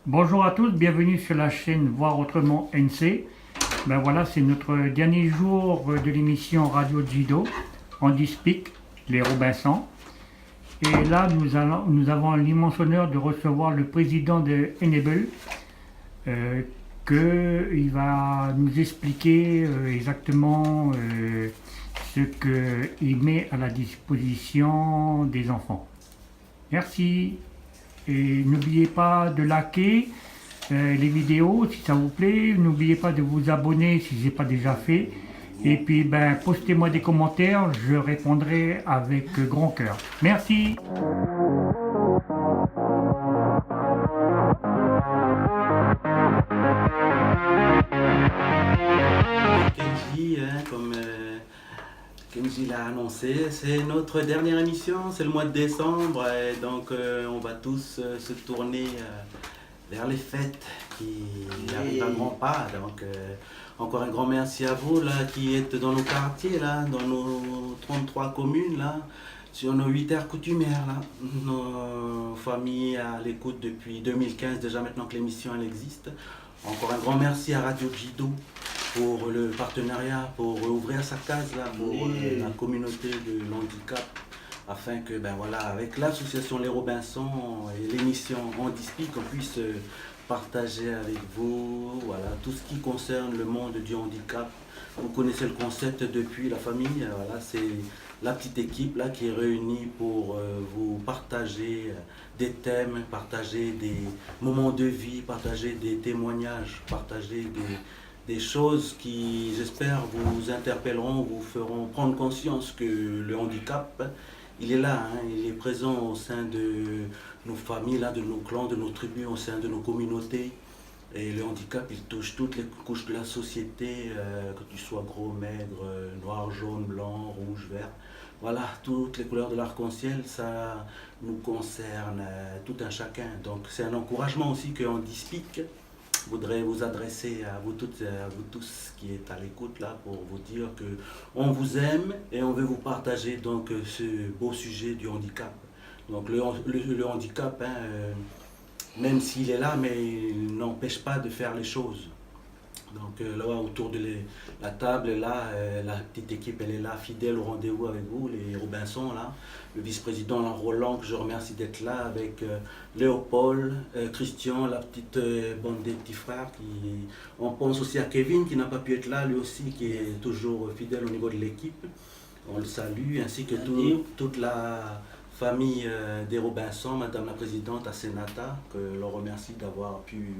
Bonjour à tous, bienvenue sur la chaîne Voir Autrement NC. Ben voilà, c'est notre dernier jour de l'émission Radio Jido, Andy Speak, les Robinson. Et là, nous avons l'immense honneur de recevoir le président de Enable, qu'il va nous expliquer exactement ce qu'il met à la disposition des enfants. Merci. Et n'oubliez pas de liker les vidéos si ça vous plaît. N'oubliez pas de vous abonner si ce n'est pas déjà fait. Et puis postez-moi des commentaires, je répondrai avec grand cœur. Merci. Kenji, comme Kenji l'a annoncé, c'est notre dernière émission, c'est le mois de décembre, et donc on va tous se tourner vers les fêtes qui arrivent à grands pas. Donc encore un grand merci à vous là, qui êtes dans nos quartiers, là, dans nos 33 communes, là, sur nos 8 aires coutumières, là, nos familles à l'écoute depuis 2015, déjà maintenant que l'émission elle existe. Encore un grand merci à Radio Jido pour le partenariat, pour ouvrir sa case là, pour la communauté de l'handicap, afin que avec l'association Les Robinson et l'émission Andy Speak, on puisse partager avec vous tout ce qui concerne le monde du handicap. Vous connaissez le concept depuis la famille, c'est la petite équipe là qui est réunie pour vous partager des thèmes, partager des moments de vie, partager des témoignages, partager des choses qui, j'espère, vous interpelleront, vous feront prendre conscience que le handicap, il est là, il est présent au sein de nos familles, là, de nos clans, de nos tribus, au sein de nos communautés. Et le handicap, il touche toutes les couches de la société, que tu sois gros, maigre, noir, jaune, blanc, rouge, vert. Voilà, toutes les couleurs de l'arc-en-ciel, ça nous concerne tout un chacun. Donc c'est un encouragement aussi que Andy Speak voudrais vous adresser à vous toutes et à vous tous qui êtes à l'écoute là pour vous dire que on vous aime et on veut vous partager donc ce beau sujet du handicap. Donc le handicap, même s'il est là, mais il n'empêche pas de faire les choses. Donc là, autour de la table, là, la petite équipe, elle est là, fidèle au rendez-vous avec vous, les Robinson, là. Le vice-président Roland, que je remercie d'être là, avec Léopold, Christian, la petite bande des petits frères. On pense aussi à Kevin, qui n'a pas pu être là, lui aussi, qui est toujours fidèle au niveau de l'équipe. On le salue, ainsi que toute la famille des Robinson, Madame la Présidente Asenata, que l'on remercie d'avoir pu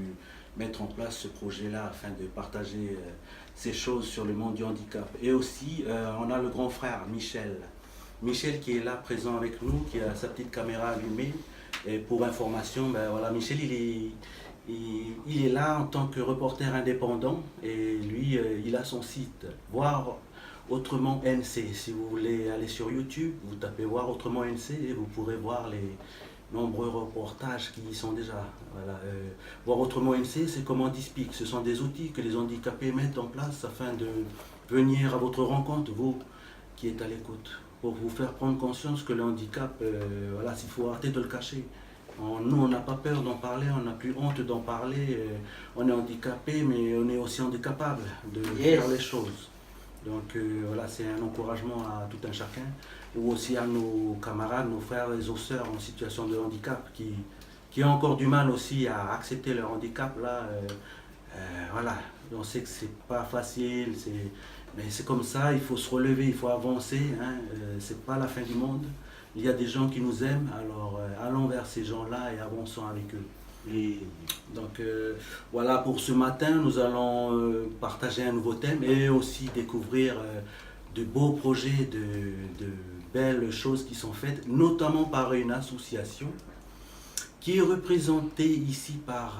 mettre en place ce projet-là afin de partager ces choses sur le monde du handicap. Et aussi, on a le grand frère Michel. Michel qui est là présent avec nous, qui a sa petite caméra allumée. Et pour information, Michel, il est là en tant que reporter indépendant. Et lui, il a son site, Voir Autrement NC. Si vous voulez aller sur YouTube, vous tapez Voir Autrement NC et vous pourrez voir les nombreux reportages qui y sont déjà. Voir Autrement NC, c'est comme Andy Speak. Ce sont des outils que les handicapés mettent en place afin de venir à votre rencontre, vous qui êtes à l'écoute, pour vous faire prendre conscience que le handicap, s'il faut arrêter de le cacher. Nous, on n'a pas peur d'en parler, on n'a plus honte d'en parler. On est handicapé, mais on est aussi handicapable de faire les choses. Donc c'est un encouragement à tout un chacun, ou aussi à nos camarades, nos frères et nos sœurs en situation de handicap qui ont encore du mal aussi à accepter leur handicap. Là, on sait que c'est pas facile, mais c'est comme ça, il faut se relever, il faut avancer. C'est pas la fin du monde. Il y a des gens qui nous aiment, alors allons vers ces gens-là et avançons avec eux. Et donc pour ce matin, nous allons partager un nouveau thème et aussi découvrir de beaux projets, de belles choses qui sont faites, notamment par une association qui est représentée ici par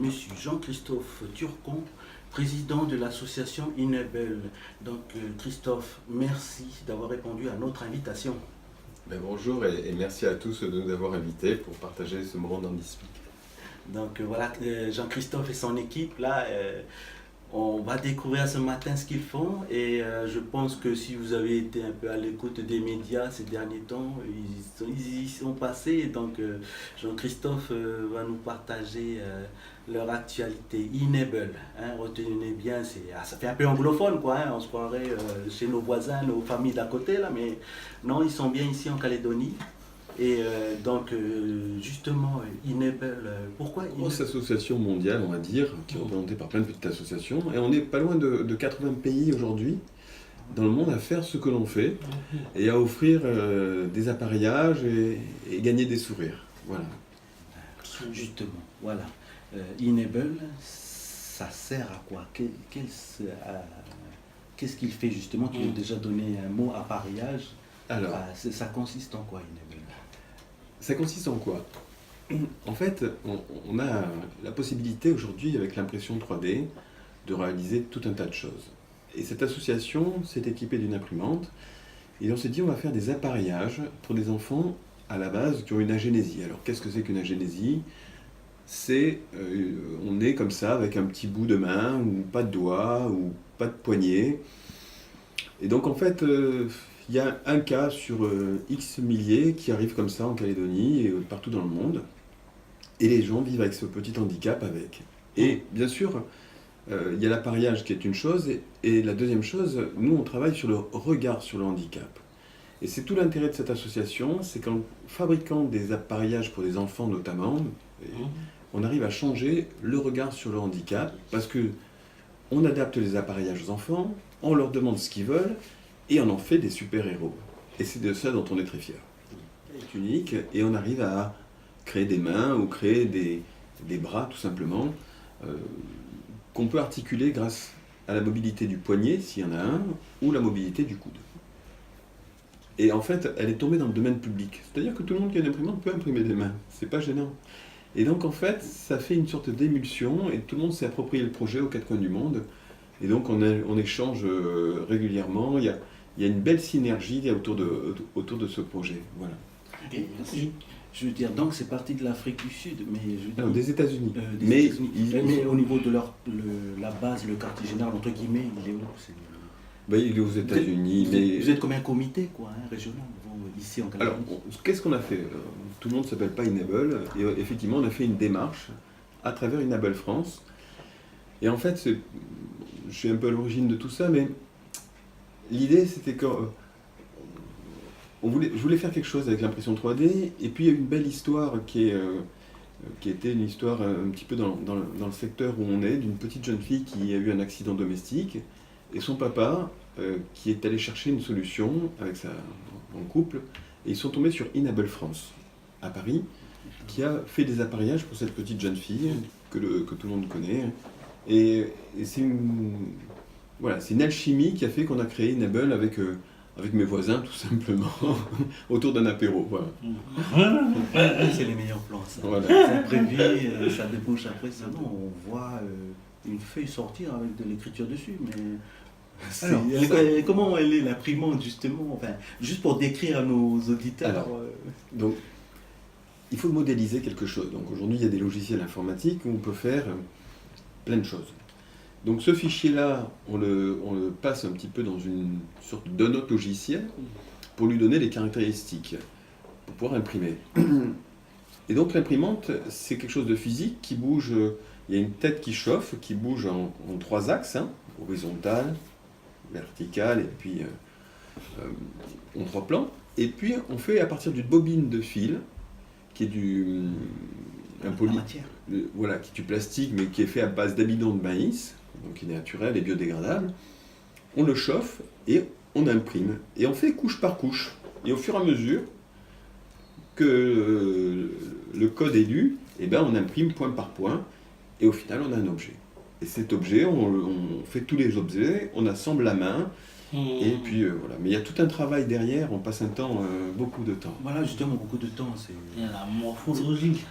M. Jean-Christophe Turcon, président de l'association Enable. Donc Christophe, merci d'avoir répondu à notre invitation. Bonjour et merci à tous de nous avoir invités pour partager ce moment d'Andy Speak. Donc Jean-Christophe et son équipe là On va découvrir ce matin ce qu'ils font et je pense que si vous avez été un peu à l'écoute des médias ces derniers temps, ils y sont passés. Donc Jean-Christophe va nous partager leur actualité. Enable, hein, retenez bien, ça fait un peu anglophone quoi, hein, on se croirait chez nos voisins, nos familles d'à côté là, mais non, ils sont bien ici en Calédonie. Et justement, Enable, pourquoi Enable? Grosse association mondiale, on va dire, qui est représentée par plein de petites associations. Et on est pas loin de 80 pays aujourd'hui dans le monde à faire ce que l'on fait et à offrir des appareillages et gagner des sourires. Voilà. Justement, voilà. Enable, ça sert à quoi? Qu'est-ce qu'il fait justement? Tu nous as déjà donné un mot, appareillage. Alors, Ça consiste en quoi, Enable? ça consiste en quoi? En fait, on a la possibilité aujourd'hui, avec l'impression 3D, de réaliser tout un tas de choses. Et cette association s'est équipée d'une imprimante, et on s'est dit on va faire des appareillages pour des enfants à la base qui ont une agénésie. Alors qu'est-ce que c'est qu'une agénésie? C'est, on est comme ça avec un petit bout de main, ou pas de doigt, ou pas de poignet. Et donc en fait, il y a un cas sur X milliers qui arrive comme ça en Calédonie et partout dans le monde. Et les gens vivent avec ce petit handicap avec. Et bien sûr, il y a l'appareillage qui est une chose. Et la deuxième chose, nous on travaille sur le regard sur le handicap. Et c'est tout l'intérêt de cette association, c'est qu'en fabriquant des appareillages pour des enfants notamment, on arrive à changer le regard sur le handicap parce que on adapte les appareillages aux enfants, on leur demande ce qu'ils veulent, et on en fait des super-héros. Et c'est de ça dont on est très fiers. C'est unique, et on arrive à créer des mains ou créer des bras, tout simplement, qu'on peut articuler grâce à la mobilité du poignet, s'il y en a un, ou la mobilité du coude. Et en fait, elle est tombée dans le domaine public. C'est-à-dire que tout le monde qui a une imprimante peut imprimer des mains. C'est pas gênant. Et donc, en fait, ça fait une sorte d'émulsion, et tout le monde s'est approprié le projet aux quatre coins du monde. Et donc, on échange régulièrement. Il y a une belle synergie autour de ce projet. Voilà. Et, je veux dire, donc c'est parti de l'Afrique du Sud, mais je veux dire, Non, des États-Unis. mais au niveau de la base, le quartier général, entre guillemets, il est où? Il est aux États-Unis. Vous êtes comme un comité quoi, hein, régional, vous, ici en Calédonie. Alors, qu'est-ce qu'on a fait? Tout le monde ne s'appelle pas Enable. Et effectivement, on a fait une démarche à travers Enable France. Et en fait, je suis un peu à l'origine de tout ça, mais l'idée, c'était que je voulais faire quelque chose avec l'impression 3D, et puis il y a une belle histoire qui était une histoire un petit peu dans le secteur où on est, d'une petite jeune fille qui a eu un accident domestique, et son papa qui est allé chercher une solution avec en couple, et ils sont tombés sur Enable France, à Paris, qui a fait des appareillages pour cette petite jeune fille que tout le monde connaît. Et c'est une alchimie qui a fait qu'on a créé Enable avec mes voisins, tout simplement, autour d'un apéro. Voilà. C'est les meilleurs plans, ça. Voilà. C'est prévu, ça débouche après. Ça, non, on voit une feuille sortir avec de l'écriture dessus, mais... Alors, comment elle est l'imprimante, justement, enfin, juste pour décrire à nos auditeurs. Alors, donc, il faut modéliser quelque chose. Donc aujourd'hui, il y a des logiciels informatiques où on peut faire plein de choses. Donc ce fichier-là, on le passe un petit peu dans une sorte de note logicielle pour lui donner les caractéristiques, pour pouvoir imprimer. Et donc l'imprimante, c'est quelque chose de physique qui bouge. Il y a une tête qui chauffe, qui bouge en 3 axes, hein, horizontal, vertical, et puis en 3 plans. Et puis on fait à partir d'une bobine de fil, qui est voilà, qui est du plastique, mais qui est fait à base d'amidon de maïs, donc qui est naturel et biodégradable. On le chauffe et on imprime. Et on fait couche par couche. Et au fur et à mesure que le code est lu, on imprime point par point. Et au final, on a un objet. Et cet objet, on fait tous les objets, on assemble la main. Et puis voilà. Mais il y a tout un travail derrière, on passe un temps, beaucoup de temps. Voilà, justement, beaucoup de temps. Il y a la morphologie.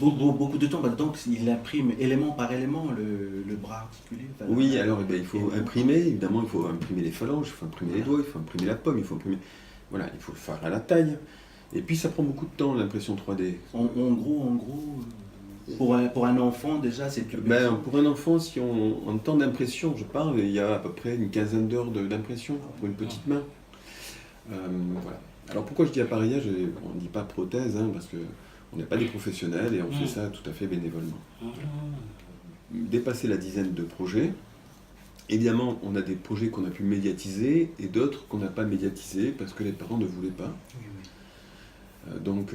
Beaucoup de temps, donc il imprime élément par élément le bras articulé. Enfin, oui, alors il faut imprimer, évidemment, il faut imprimer les phalanges, il faut imprimer les doigts, il faut imprimer la pomme, il faut imprimer... Voilà, il faut le faire à la taille. Et puis ça prend beaucoup de temps, l'impression 3D. En gros, Pour un enfant, déjà, c'est plus Ben, pour un enfant, si en temps d'impression, je parle, il y a à peu près une quinzaine d'heures d'impression pour une petite main. Voilà. Alors pourquoi je dis appareillage, on ne dit pas prothèse, hein, parce qu'on n'est pas des professionnels et on fait ça tout à fait bénévolement. Dépasser la dizaine de projets. Évidemment, on a des projets qu'on a pu médiatiser et d'autres qu'on n'a pas médiatisés parce que les parents ne voulaient pas. Donc,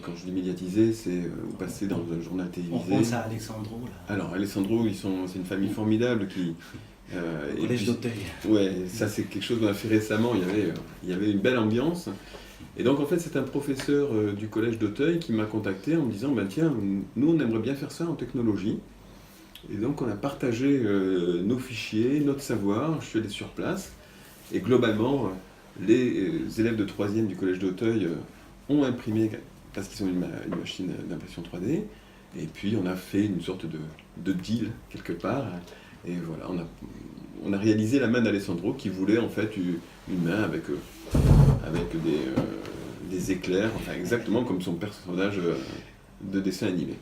quand je dis médiatiser, c'est passer dans un journal télévisé. On pense à Alessandro, là. Alors, Alessandro, c'est une famille formidable qui... Au collège d'Auteuil. Ouais, ça c'est quelque chose qu'on a fait récemment, il y avait une belle ambiance. Et donc en fait c'est un professeur du collège d'Auteuil qui m'a contacté en me disant bah, tiens, nous on aimerait bien faire ça en technologie. Et donc on a partagé nos fichiers, notre savoir, je suis allé sur place. Et globalement, les élèves de 3e du collège d'Auteuil ont imprimé, parce qu'ils ont une machine d'impression 3D. Et puis on a fait une sorte de deal quelque part. Et voilà, on a réalisé la main d'Alessandro qui voulait en fait une main avec des éclairs, enfin exactement comme son personnage de dessin animé.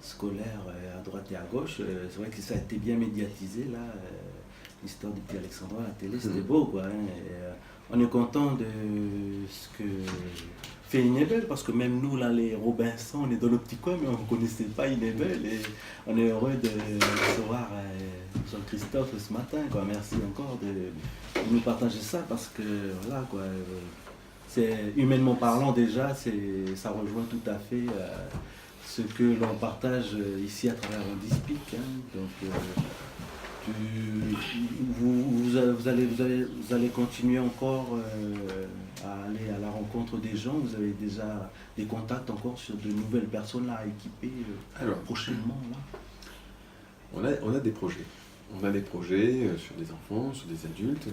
Scolaire à droite et à gauche, c'est vrai que ça a été bien médiatisé là, l'histoire du petit Alexandre à la télé, c'était beau quoi. Hein, et, on est content de ce que fait Inébel, parce que même nous là, les Robinson, on est dans le petit coin, mais on ne connaissait pas Inébel et on est heureux de recevoir Jean-Christophe ce matin quoi. Merci encore de nous partager ça parce que voilà quoi. C'est humainement parlant déjà, ça rejoint tout à fait ce que l'on partage ici à travers Handispic. Hein. Donc, vous allez continuer encore à aller à la rencontre des gens. Vous avez déjà des contacts encore sur de nouvelles personnes là, à équiper Alors, prochainement là. on a des projets. On a des projets sur des enfants, sur des adultes.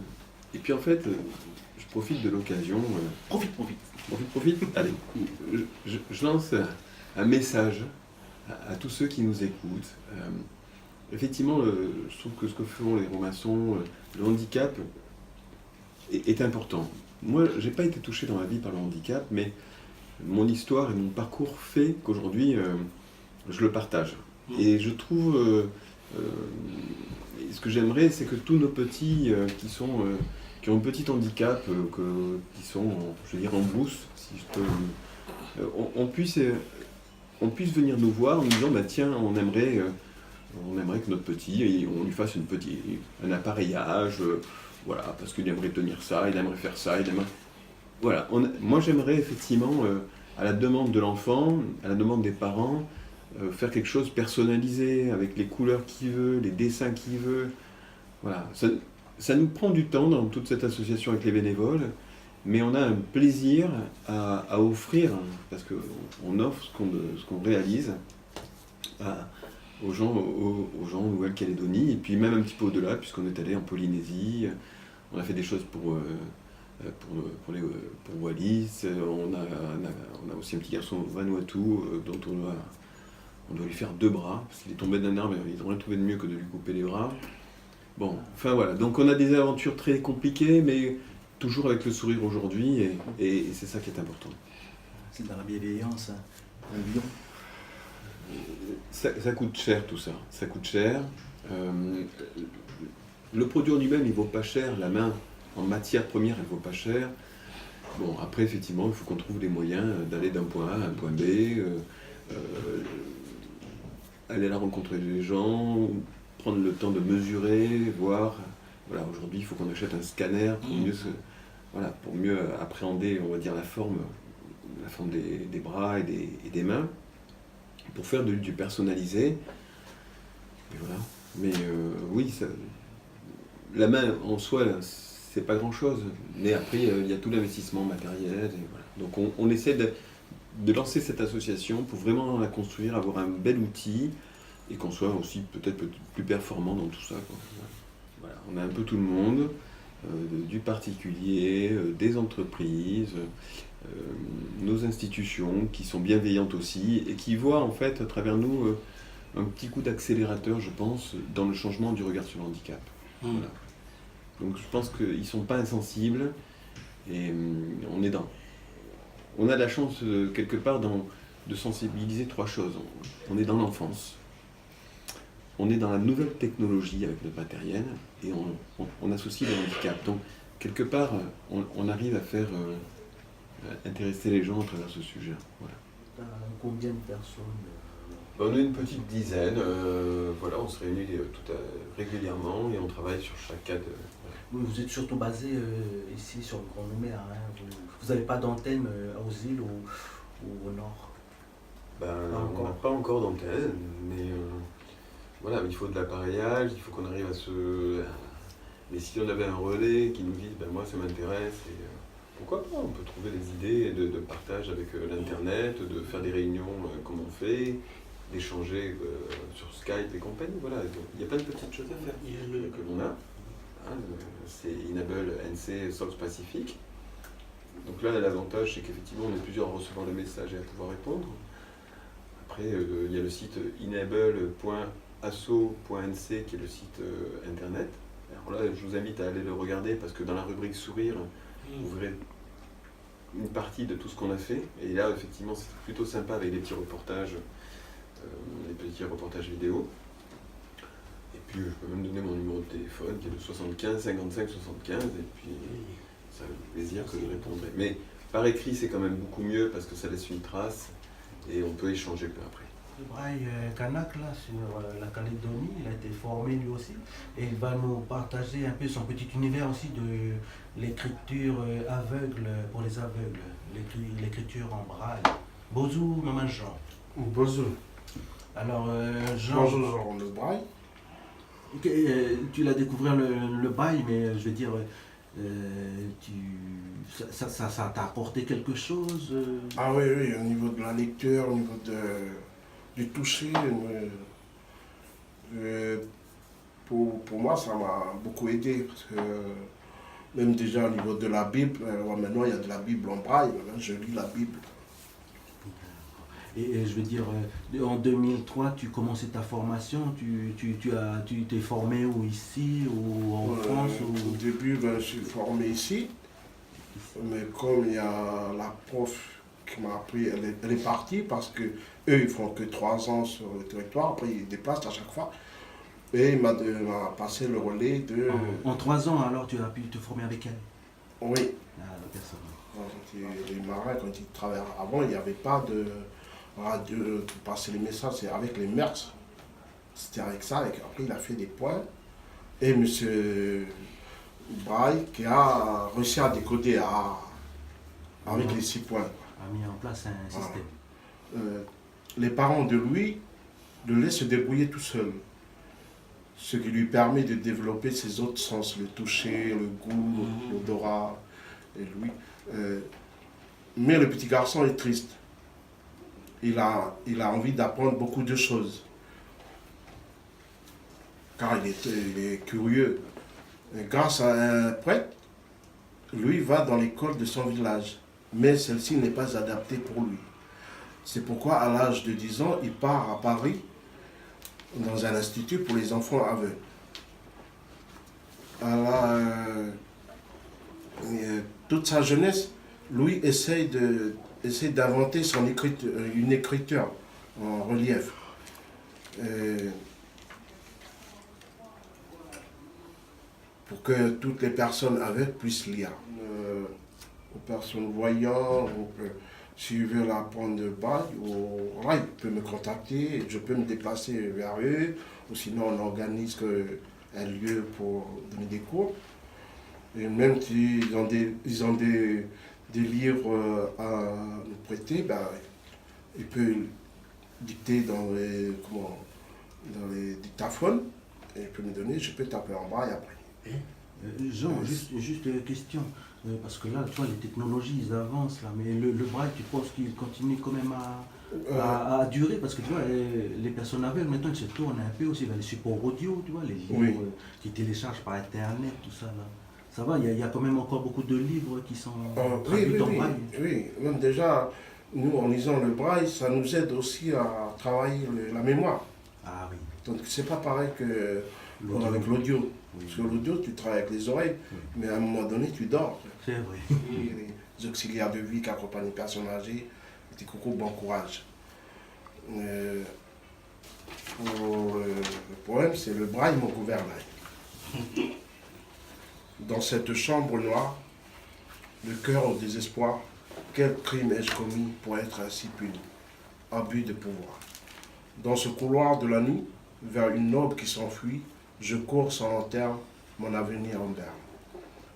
Et puis en fait, je profite de l'occasion. Profite. Allez, je lance un message à tous ceux qui nous écoutent. Effectivement, je trouve que ce que font les Robinson, le handicap est important. Moi, je n'ai pas été touché dans ma vie par le handicap, mais mon histoire et mon parcours fait qu'aujourd'hui, je le partage. Et je trouve, ce que j'aimerais, c'est que tous nos petits qui ont un petit handicap, qui sont, je veux dire, en brousse, si je peux, on puisse venir nous voir en nous disant, bah, tiens, on aimerait que notre petit, on lui fasse un appareillage, voilà, parce qu'il aimerait tenir ça, il aimerait faire ça, Voilà, moi j'aimerais effectivement, à la demande de l'enfant, à la demande des parents, faire quelque chose personnalisé, avec les couleurs qu'il veut, les dessins qu'il veut. Voilà, ça nous prend du temps dans toute cette association avec les bénévoles, mais on a un plaisir à offrir, parce qu'on offre ce qu'on réalise aux gens en Nouvelle-Calédonie, et puis même un petit peu au-delà, puisqu'on est allé en Polynésie, on a fait des choses pour Wallis, on a aussi un petit garçon au Vanuatu, dont on doit lui faire 2 bras, parce qu'il est tombé d'un arbre, il aurait trouvé de mieux que de lui couper les bras. Bon, enfin voilà, donc on a des aventures très compliquées, mais toujours avec le sourire aujourd'hui, et c'est ça qui est important. C'est dans la bienveillance, hein. Ça coûte cher tout ça, ça coûte cher. Le produit en lui-même, il vaut pas cher, la main en matière première, elle vaut pas cher. Bon, après, effectivement, il faut qu'on trouve des moyens d'aller d'un point A à un point B, aller à la rencontre des gens, prendre le temps de mesurer, voir. Voilà, aujourd'hui, il faut qu'on achète un scanner pour mieux appréhender, on va dire, la forme des bras et des mains, pour faire du personnalisé. Et voilà. Mais oui, la main en soi, c'est pas grand-chose. Mais après, il y a tout l'investissement matériel. Et voilà. Donc on essaie de lancer cette association pour vraiment la construire, avoir un bel outil, et qu'on soit aussi peut-être plus performant dans tout ça, quoi. Voilà. On a un peu tout le monde, du particulier, des entreprises, nos institutions qui sont bienveillantes aussi, et qui voient en fait à travers nous un petit coup d'accélérateur, je pense, dans le changement du regard sur le handicap. Voilà. Donc je pense qu'ils ne sont pas insensibles, et on a de la chance quelque part de sensibiliser 3 choses. On est dans l'enfance, on est dans la nouvelle technologie avec notre matériel, et on associe le handicap. Donc, quelque part, on arrive à faire intéresser les gens à travers ce sujet. Voilà. Combien de personnes On est une petite dizaine, voilà, on se réunit régulièrement et on travaille sur chaque cas de... Vous êtes surtout basé ici sur le Grand Nouméa, hein. Vous n'avez pas d'antenne aux îles ou au nord? On n'a pas encore d'antenne, mais voilà, il faut de l'appareillage, il faut qu'on arrive à se... Mais si on avait un relais qui nous dit, moi ça m'intéresse, et pourquoi pas, on peut trouver des idées de partage avec l'Internet, de faire des réunions comme on fait, d'échanger sur Skype et compagnie, voilà. Donc, il y a plein de petites choses à faire que l'on a. Hein, c'est Enable NC South Pacific. Donc là, l'avantage, c'est qu'effectivement, on est plusieurs à recevoir le message et à pouvoir répondre. Après, il y a le site enable.asso.nc qui est le site internet. Alors là, je vous invite à aller le regarder parce que dans la rubrique sourire, vous verrez une partie de tout ce qu'on a fait. Et là, effectivement, c'est plutôt sympa avec des petits reportages vidéo. Et puis, je peux même donner mon numéro de téléphone qui est le 75 55 75. Et puis, ça fait plaisir que je répondrai. Mais par écrit, c'est quand même beaucoup mieux parce que ça laisse une trace et on peut échanger peu après. Le Braille Kanak, là, sur la Calédonie, il a été formé lui aussi. Et il va nous partager un peu son petit univers aussi de l'écriture aveugle pour les aveugles. L'écriture en Braille. Bonjour, maman Jean. Bonjour. Alors, Jean. Bonjour, Jean, le Braille. Tu l'as découvert le Braille, mais je veux dire, ça t'a apporté quelque chose Ah oui, oui, au niveau de la lecture, au niveau du toucher, pour moi, ça m'a beaucoup aidé. Parce que même déjà au niveau de la Bible, maintenant il y a de la Bible en Braille, maintenant je lis la Bible. Et je veux dire, en 2003, tu commençais ta formation, tu t'es formé où, ici, ou en France Au début, je suis formé ici, mais comme il y a la prof qui m'a appris, elle est partie parce que eux ils font que 3 ans sur le territoire, après ils déplacent à chaque fois. Et il m'a passé le relais de... En 3 ans, alors, tu as pu te former avec elle? Oui. Ah, personne. Les marins, quand ils travaillaient avant, il n'y avait pas de radio pour passer les messages, c'est avec les MERS. C'était avec ça, et après il a fait des points. Et M. Braille qui a réussi à décoder avec les 6 points. A mis en place un système. Les parents de lui le laissent se débrouiller tout seul. Ce qui lui permet de développer ses autres sens, le toucher, le goût, l'odorat, et lui. Mais le petit garçon est triste. Il a envie d'apprendre beaucoup de choses. Car il est curieux. Et grâce à un prêtre, lui va dans l'école de son village. Mais celle-ci n'est pas adaptée pour lui. C'est pourquoi, à l'âge de 10 ans, il part à Paris dans un institut pour les enfants aveugles. Alors, toute sa jeunesse, Louis essaye d'inventer une écriture en relief. Pour que toutes les personnes aveugles puissent lire. Aux personnes voyantes, s'ils veulent apprendre de Braille, ils peuvent me contacter, je peux me déplacer vers eux, ou sinon on organise un lieu pour donner des cours. Et même s'ils ont des livres à nous prêter, ils peuvent dicter dans les dictaphones, et ils peuvent me donner, je peux taper en Braille après. Jean, juste une question, parce que là, tu vois, les technologies, ils avancent, là, mais le Braille, tu penses qu'il continue quand même à durer? Parce que tu vois, les personnes aveugles, maintenant, ils se tournent un peu aussi vers les supports audio, tu vois, les livres qui téléchargent par Internet, tout ça, là. Ça va, il y a quand même encore beaucoup de livres qui sont traduits en Braille. Oui, même déjà, nous, en lisant le Braille, ça nous aide aussi à travailler la mémoire. Ah oui. Donc, c'est pas pareil avec l'audio. Parce que l'audio, tu travailles avec les oreilles, mais à un moment donné, tu dors. C'est vrai. Les auxiliaires de vie qui accompagnent les personnes âgées, ils disent coucou, bon courage. Pour le poème, c'est le braille mon gouvernail. Dans cette chambre noire, le cœur au désespoir, quel crime ai-je commis pour être ainsi puni? Abus de pouvoir. Dans ce couloir de la nuit, vers une aube qui s'enfuit, je cours sans lanterne, mon avenir en berne.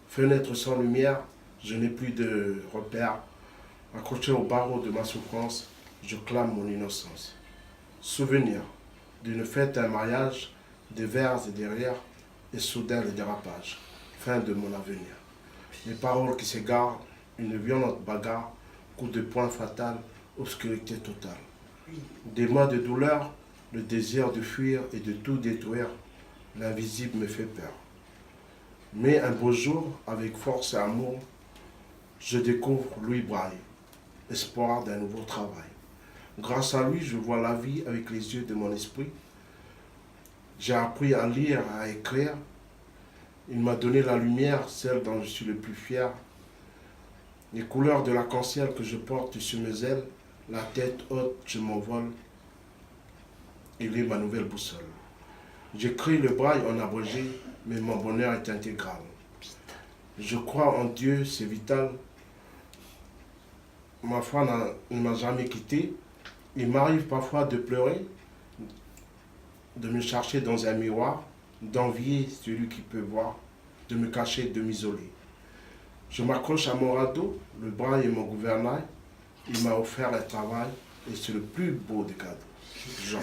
Fenêtre sans lumière, je n'ai plus de repères. Accroché au barreau de ma souffrance, je clame mon innocence. Souvenir d'une fête, un mariage, des vers et des rires, et soudain le dérapage. Fin de mon avenir. Les paroles qui s'égarent, une violente bagarre, coup de poing fatal, obscurité totale. Des mois de douleur, le désir de fuir et de tout détruire, l'invisible me fait peur. Mais un beau jour, avec force et amour, je découvre Louis Braille, espoir d'un nouveau travail. Grâce à lui, je vois la vie avec les yeux de mon esprit. J'ai appris à lire, à écrire. Il m'a donné la lumière, celle dont je suis le plus fier. Les couleurs de l'arc-en-ciel que je porte sur mes ailes, la tête haute, je m'envole. Il est ma nouvelle boussole. J'écris le braille en abrégé, mais mon bonheur est intégral. Je crois en Dieu, c'est vital. Ma foi ne m'a jamais quitté. Il m'arrive parfois de pleurer, de me chercher dans un miroir, d'envier celui qui peut voir, de me cacher, de m'isoler. Je m'accroche à mon radeau, le braille est mon gouvernail. Il m'a offert un travail et c'est le plus beau des cadeaux. Jean.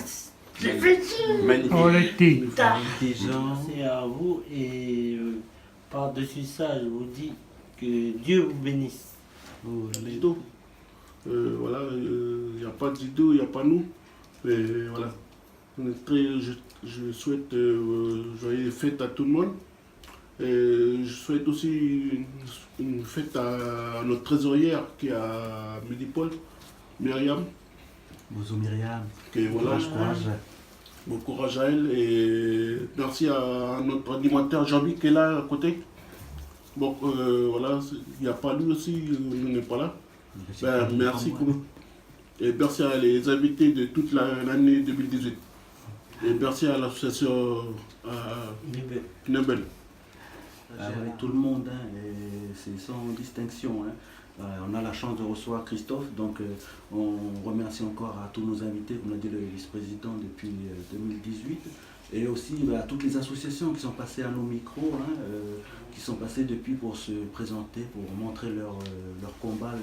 Magnifique. Oh, le titre. Jean. C'est à vous et par-dessus ça, je vous dis que Dieu vous bénisse. Dido. Voilà, il n'y a pas de Dido, il n'y a pas nous. Mais voilà. On est je souhaite joyeuses fêtes à tout le monde. Et je souhaite aussi une fête à notre trésorière qui est à Medipol, Myriam. Bonjour Myriam. Que, voilà, Courage. bon courage à elle et merci à notre animateur Jean-Luc qui est là à côté. Bon, voilà, il n'y a pas lui aussi, il n'est pas là. Ben, merci et merci à les invités de toute l'année 2018. Et merci à l'association Nebel. Avec tout le monde, hein, et c'est sans distinction. Hein. On a la chance de recevoir Christophe, donc on remercie encore à tous nos invités, comme l'a dit le vice-président depuis 2018, et aussi à toutes les associations qui sont passées à nos micros, hein, qui sont passées depuis pour se présenter, pour montrer leur combat,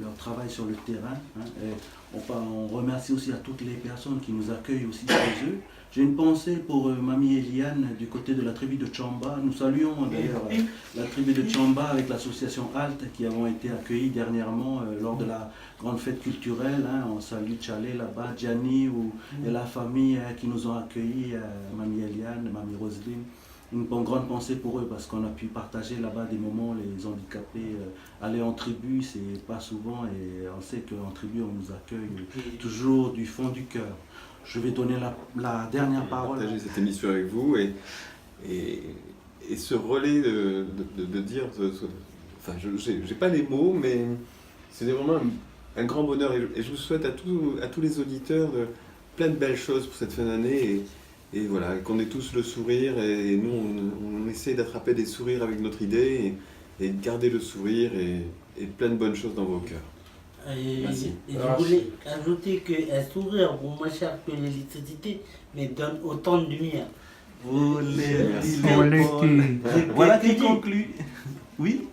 leur travail sur le terrain. Hein. Et on remercie aussi à toutes les personnes qui nous accueillent aussi chez eux. J'ai une pensée pour Mamie Eliane du côté de la tribu de Tchamba. Nous saluons d'ailleurs la tribu de Tchamba avec l'association Alt qui avons été accueillis dernièrement lors de la grande fête culturelle. Hein. On salue Tchalé là-bas, Gianni et la famille qui nous ont accueillis, Mamie Eliane, Mamie Roselyne. Une grande pensée pour eux parce qu'on a pu partager là-bas des moments, les handicapés, aller en tribu, c'est pas souvent et on sait qu'en tribu on nous accueille toujours du fond du cœur. Je vais donner la dernière parole. Partager cette émission avec vous et ce relais de dire, enfin j'ai pas les mots, mais c'est vraiment un grand bonheur et je vous souhaite à tous les auditeurs plein de belles choses pour cette fin d'année et voilà, qu'on ait tous le sourire et nous on essaie d'attraper des sourires avec notre idée et de garder le sourire et plein de bonnes choses dans vos cœurs. Et Merci. je voulais ajouter qu'un sourire vaut moins cher que l'électricité, mais donne autant de lumière. Oh, Oh, le titre. Voilà qui conclut. Oui.